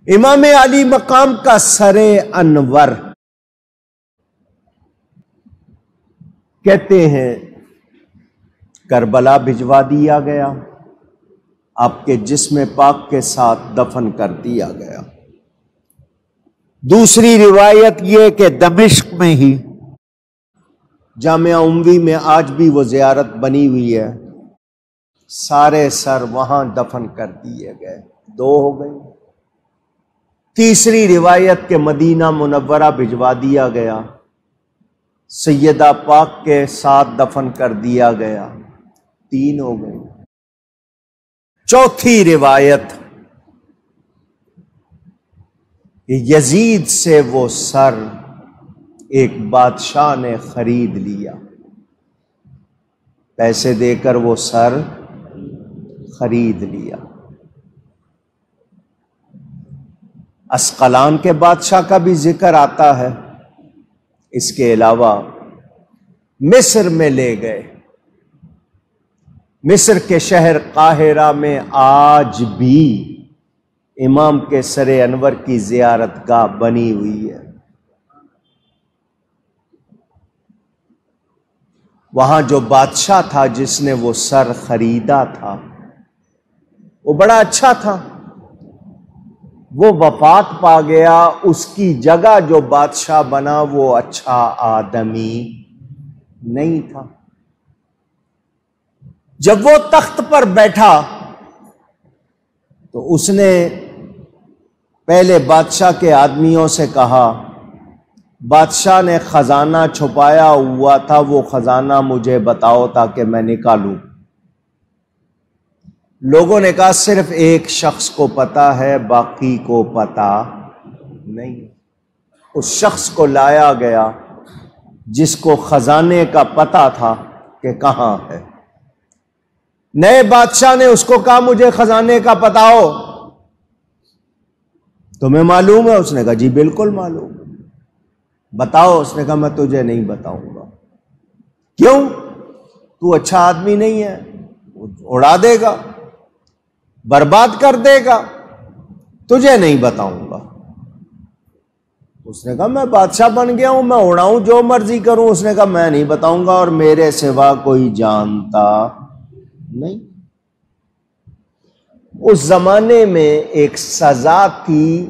امام علی مقام کا سر انور کہتے ہیں کربلا بھجوا دیا گیا، آپ کے جسم پاک کے ساتھ دفن کر دیا گیا۔ دوسری روایت یہ کہ دمشق میں ہی جامعہ اموی میں آج بھی وہ زیارت بنی ہوئی ہے، سارے سر وہاں دفن کر دیے گئے، دو ہو گئی۔ تیسری روایت کہ مدینہ منورہ بھجوا دیا گیا، سیدہ پاک کے ساتھ دفن کر دیا گیا، تین ہو گئی۔ چوتھی روایت کہ یزید سے وہ سر ایک بادشاہ نے خرید لیا، پیسے دے کر وہ سر خرید لیا۔ اسقلان کے بادشاہ کا بھی ذکر آتا ہے۔ اس کے علاوہ مصر میں لے گئے، مصر کے شہر قاہرہ میں آج بھی امام کے سر انور کی زیارت گاہ بنی ہوئی ہے۔ وہاں جو بادشاہ تھا جس نے وہ سر خریدا تھا وہ بڑا اچھا تھا، وہ وفات پا گیا، اس کی جگہ جو بادشاہ بنا وہ اچھا آدمی نہیں تھا۔ جب وہ تخت پر بیٹھا تو اس نے پہلے بادشاہ کے آدمیوں سے کہا، بادشاہ نے خزانہ چھپایا ہوا تھا، وہ خزانہ مجھے بتاؤ تاکہ میں نکالوں۔ لوگوں نے کہا صرف ایک شخص کو پتا ہے، باقی کو پتا نہیں۔ اس شخص کو لایا گیا جس کو خزانے کا پتا تھا کہ کہاں ہے۔ نئے بادشاہ نے اس کو کہا مجھے خزانے کا پتا ہو، تمہیں معلوم ہے؟ اس نے کہا جی بالکل معلوم۔ بتاؤ۔ اس نے کہا میں تجھے نہیں بتاؤں گا۔ کیوں؟ تو اچھا آدمی نہیں ہے، اڑا دے گا، برباد کر دے گا، تجھے نہیں بتاؤں گا۔ اس نے کہا میں بادشاہ بن گیا ہوں، میں اڑاؤں جو مرضی کروں۔ اس نے کہا میں نہیں بتاؤں گا اور میرے سوا کوئی جانتا نہیں۔ اس زمانے میں ایک سزا تھی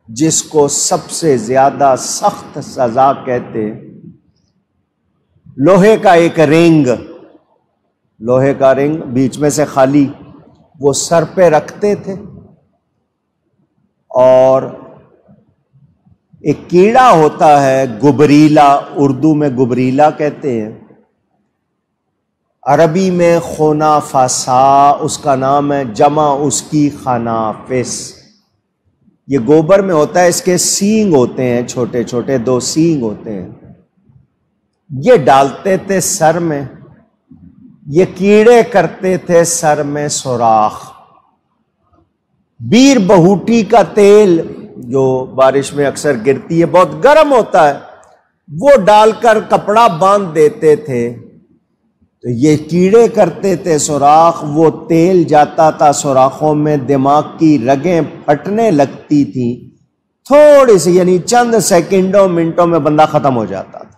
جس کو سب سے زیادہ سخت سزا کہتے، لوہے کا ایک رنگ، لوہے کا رنگ بیچ میں سے خالی، وہ سر پہ رکھتے تھے اور ایک کیڑا ہوتا ہے گبریلا، اردو میں گبریلا کہتے ہیں، عربی میں خونافسا اس کا نام ہے، جمع اس کی خنافس۔ یہ گوبر میں ہوتا ہے، اس کے سینگ ہوتے ہیں چھوٹے چھوٹے، دو سینگ ہوتے ہیں، یہ ڈالتے تھے سر میں، یہ کیڑے کرتے تھے سر میں سوراخ۔ بیر بہوٹی کا تیل جو بارش میں اکثر گرتی ہے، بہت گرم ہوتا ہے، وہ ڈال کر کپڑا باندھ دیتے تھے تو یہ کیڑے کرتے تھے سوراخ، وہ تیل جاتا تھا سوراخوں میں، دماغ کی رگیں پھٹنے لگتی تھیں، تھوڑی سی یعنی چند سیکنڈوں منٹوں میں بندہ ختم ہو جاتا تھا۔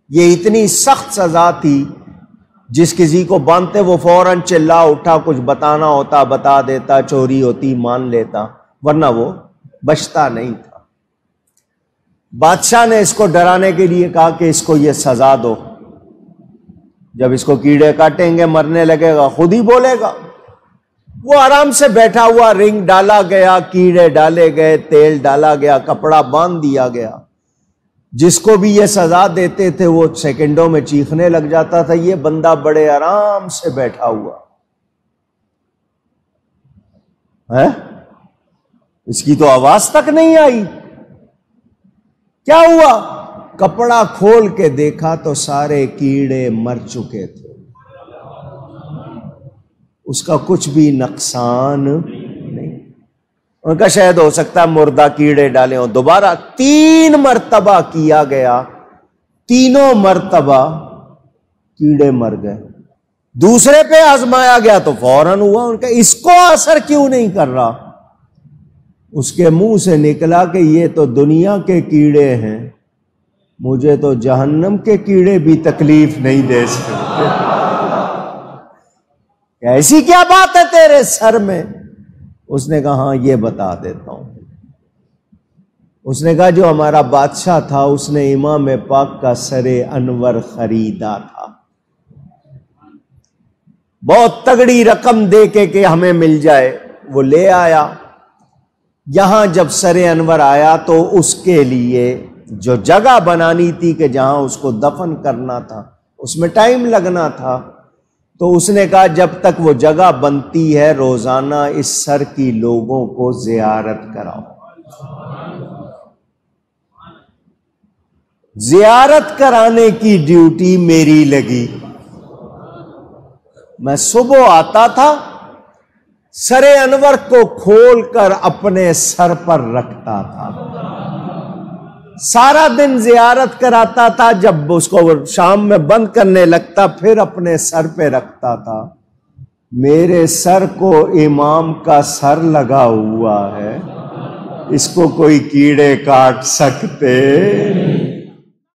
یہ اتنی سخت سزا تھی، جس کسی کو باندھتے وہ فوراً چلا اٹھا، کچھ بتانا ہوتا بتا دیتا، چوری ہوتی مان لیتا، ورنہ وہ بچتا نہیں تھا۔ بادشاہ نے اس کو ڈرانے کے لیے کہا کہ اس کو یہ سزا دو، جب اس کو کیڑے کاٹیں گے مرنے لگے گا، خود ہی بولے گا۔ وہ آرام سے بیٹھا ہوا، رنگ ڈالا گیا، کیڑے ڈالے گئے، تیل ڈالا گیا، کپڑا باندھ دیا گیا۔ جس کو بھی یہ سزا دیتے تھے وہ سیکنڈوں میں چیخنے لگ جاتا تھا، یہ بندہ بڑے آرام سے بیٹھا ہوا ہے، اس کی تو آواز تک نہیں آئی۔ کیا ہوا؟ کپڑا کھول کے دیکھا تو سارے کیڑے مر چکے تھے، اس کا کچھ بھی نقصان نہیں۔ ان کا شاید ہو سکتا ہے مردہ کیڑے ڈالے ہوں۔ دوبارہ 3 مرتبہ کیا گیا، تینوں مرتبہ کیڑے مر گئے۔ دوسرے پہ آزمایا گیا تو فوراً ہوا۔ ان کا اس کو اثر کیوں نہیں کر رہا؟ اس کے منہ سے نکلا کہ یہ تو دنیا کے کیڑے ہیں، مجھے تو جہنم کے کیڑے بھی تکلیف نہیں دے سکتے۔ ایسی کیا بات ہے تیرے سر میں؟ اس نے کہا ہاں یہ بتا دیتا ہوں۔ اس نے کہا جو ہمارا بادشاہ تھا اس نے امام پاک کا سر انور خریدا تھا، بہت تگڑی رقم دے کے کہ ہمیں مل جائے، وہ لے آیا۔ یہاں جب سر انور آیا تو اس کے لیے جو جگہ بنانی تھی کہ جہاں اس کو دفن کرنا تھا اس میں ٹائم لگنا تھا، تو اس نے کہا جب تک وہ جگہ بنتی ہے روزانہ اس سر کی لوگوں کو زیارت کراؤ۔ زیارت کرانے کی ڈیوٹی میری لگی۔ میں صبح آتا تھا، سر انور کو کھول کر اپنے سر پر رکھتا تھا، سارا دن زیارت کراتا تھا، جب اس کو شام میں بند کرنے لگتا پھر اپنے سر پہ رکھتا تھا۔ میرے سر کو امام کا سر لگا ہوا ہے، اس کو کوئی کیڑے کاٹ سکتے